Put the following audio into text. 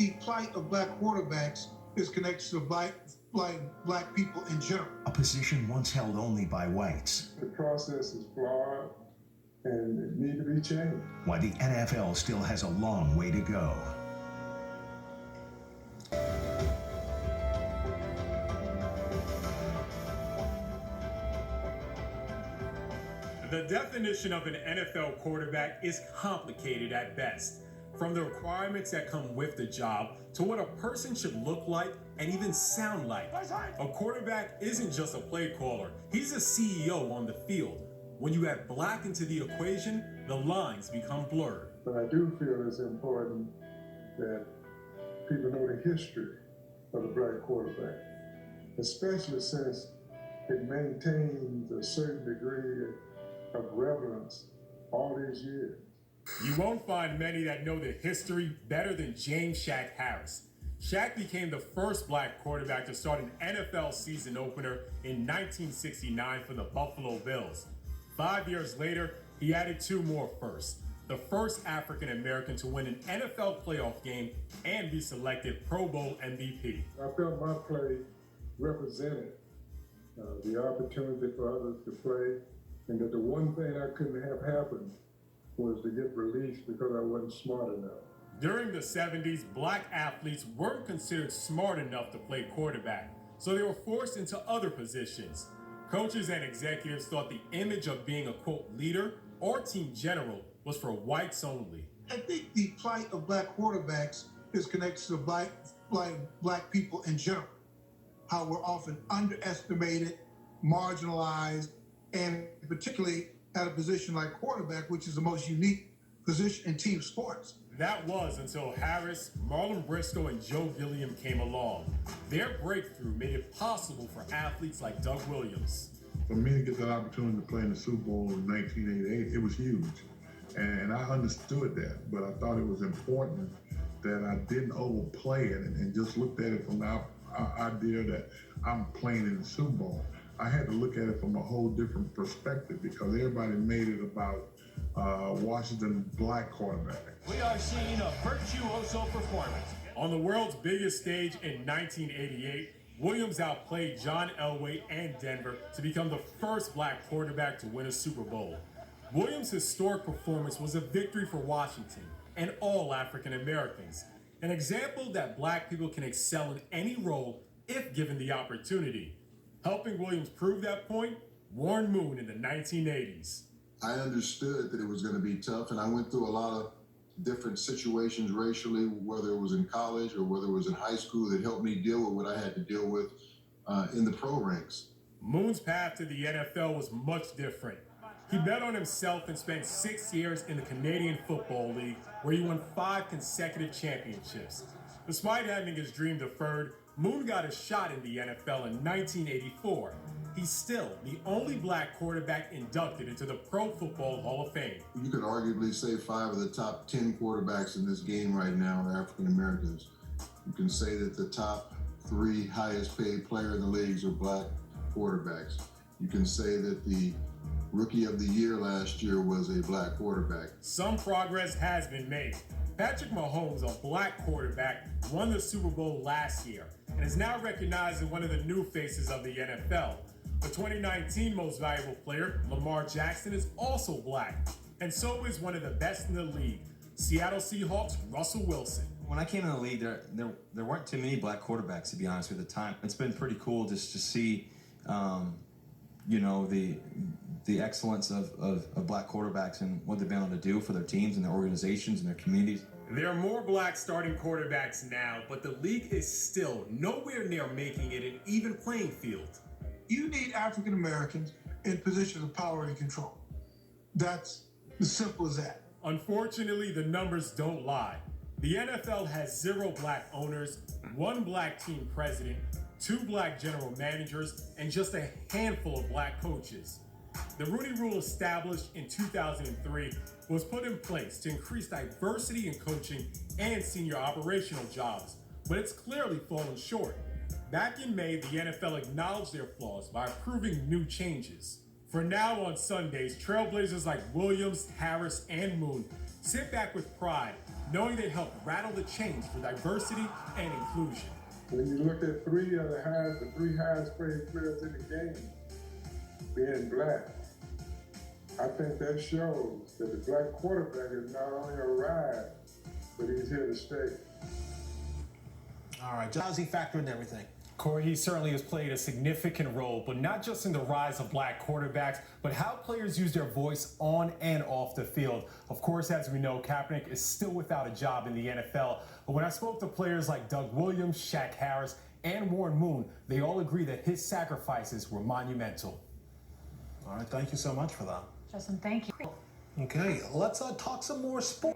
the plight of black quarterbacks is connected to black people in general. A position once held only by whites. The process is flawed and it needs to be changed. Why the NFL still has a long way to go. The definition of an NFL quarterback is complicated at best. From the requirements that come with the job to what a person should look like and even sound like. A quarterback isn't just a play caller, he's a CEO on the field. When you add black into the equation, the lines become blurred. But I do feel it's important that people know the history of the black quarterback, especially since it maintains a certain degree of relevance all these years. You won't find many that know the history better than James Shaq Harris. Shaq became the first black quarterback to start an NFL season opener in 1969 for the Buffalo Bills. 5 years later, he added 2 more firsts. The first African American to win an NFL playoff game and be selected Pro Bowl MVP. I felt my play represented the opportunity for others to play, and that the one thing I couldn't have happen was to get released because I wasn't smart enough. During the 70s, black athletes weren't considered smart enough to play quarterback, so they were forced into other positions. Coaches and executives thought the image of being a, quote, leader or team general was for whites only. I think the plight of black quarterbacks is connected to black people in general. How we're often underestimated, marginalized, and particularly at a position like quarterback, which is the most unique position in team sports. That was until Harris, Marlon Briscoe, and Joe Gilliam came along. Their breakthrough made it possible for athletes like Doug Williams. For me to get that opportunity to play in the Super Bowl in 1988, it was huge. And I understood that, but I thought it was important that I didn't overplay it and just looked at it from the idea that I'm playing in the Super Bowl. I had to look at it from a whole different perspective because everybody made it about Washington black quarterback. We are seeing a virtuoso performance. On the world's biggest stage in 1988, Williams outplayed John Elway and Denver to become the first black quarterback to win a Super Bowl. Williams' historic performance was a victory for Washington and all African Americans, an example that black people can excel in any role if given the opportunity. Helping Williams prove that point, Warren Moon in the 1980s. I understood that it was going to be tough, and I went through a lot of different situations racially, whether it was in college or whether it was in high school, that helped me deal with what I had to deal with in the pro ranks. Moon's path to the NFL was much different. He bet on himself and spent 6 years in the Canadian Football League, where he won 5 consecutive championships. Despite having his dream deferred, Moon got a shot in the NFL in 1984. He's still the only black quarterback inducted into the Pro Football Hall of Fame. You could arguably say 5 of the top 10 quarterbacks in this game right now are African Americans. You can say that the top 3 highest paid players in the leagues are black quarterbacks. You can say that the Rookie of the Year last year was a black quarterback. Some progress has been made. Patrick Mahomes, a black quarterback, won the Super Bowl last year and is now recognized as one of the new faces of the NFL. The 2019 Most Valuable Player, Lamar Jackson, is also black, and so is one of the best in the league, Seattle Seahawks' Russell Wilson. When I came in the league, there weren't too many black quarterbacks, to be honest, at the time. It's been pretty cool just to see, the excellence of black quarterbacks and what they've been able to do for their teams and their organizations and their communities. There are more black starting quarterbacks now, but the league is still nowhere near making it an even playing field. You need African Americans in positions of power and control. That's as simple as that. Unfortunately, the numbers don't lie. The NFL has 0 black owners, 1 black team president, 2 black general managers, and just a handful of black coaches. The Rooney Rule, established in 2003, was put in place to increase diversity in coaching and senior operational jobs, but it's clearly fallen short. Back in May, the NFL acknowledged their flaws by approving new changes. For now on Sundays, trailblazers like Williams, Harris, and Moon sit back with pride, knowing they helped rattle the chains for diversity and inclusion. When you look at the three highest paid players in the game being black, I think that shows that the black quarterback has not only arrived, but he's here to stay. All right, how's he factor into everything? Corey, he certainly has played a significant role, but not just in the rise of black quarterbacks, but how players use their voice on and off the field. Of course, as we know, Kaepernick is still without a job in the NFL. But when I spoke to players like Doug Williams, Shaq Harris, and Warren Moon, they all agree that his sacrifices were monumental. All right, thank you so much for that. Justin, thank you. Okay, let's talk some more sports.